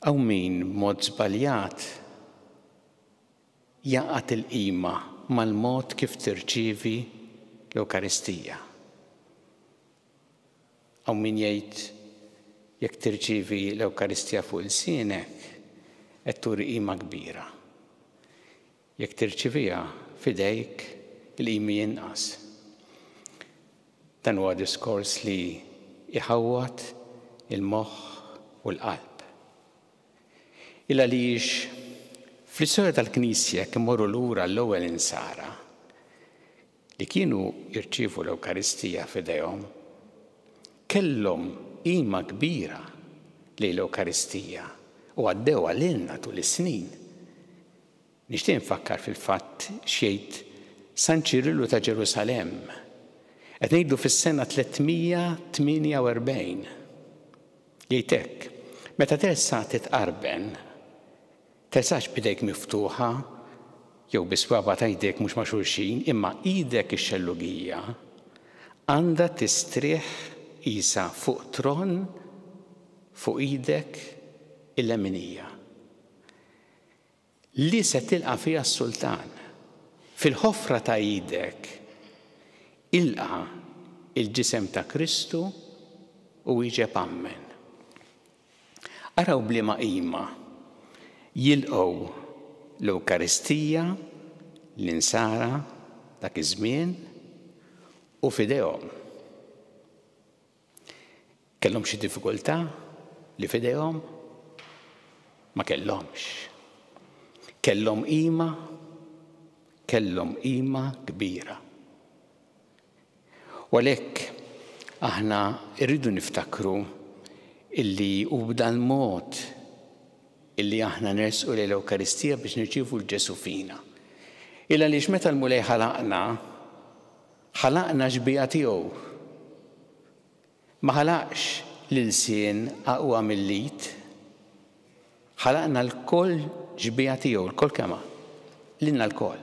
Aw min b'mod żbaljat jaqgħad il-qima mal-mod kif tirċievi l-Ewkaristija. Aw min jgħid jekk tirċievi l-Ewkaristija fuq ilsienek qed turi qima kbira. Jekk tirċieviha f'idejk il-qimi jinqas. Dan huwa diskors li iħawwad il-moħħ u l-qalb. Il għaliex fl-istorja tal-Knisja jekk imorru lura l-ewwel insara li kienu jirċievu l-Ewkaristija f'idejhom kellhom qima kbira lejn l-Ewkaristija u għaddew għalilna tul is-snin. Nixtieq nfakkar fil-fatt xejn San Ċirillu ta' Ġerusalemm. Qed ngħidu fis-sena 348. Jgħid hekk, meta tersa titqarben, tersax b'idejk miftuħa jew biswaba ta' jdejk mhux ma' xulxin, imma idek ix-xellugija għandha tistrieħ qisha fuq tron fuq idek il-leminija. Li se tilqa' fiha s-Sultan fil-ħofra ta' idek ilqa' il-ġisem ta' Kristu u wieġeb ammen. Araw bliema qima jilqgħu l-Ewkaristija l-insara dak iż-żmien u f'idejhom. Kellhom xi diffikultà li f'idejhom? Ma kellhomx. Kellhom qima kbira. U għalhekk aħna rridu niftakru illi hu b'dan mod illi aħna nersqu lejn l-Ewkaristija biex nirċievu l-Ġesu fina. Illa għaliex meta l-Mulej ħalaqna ġbija tiegħu. Ma ħalaqx l-insien aqwa mill-lit, ħalaqna l-koll ġbija tiegħu, l-koll kemm lilna l-koll.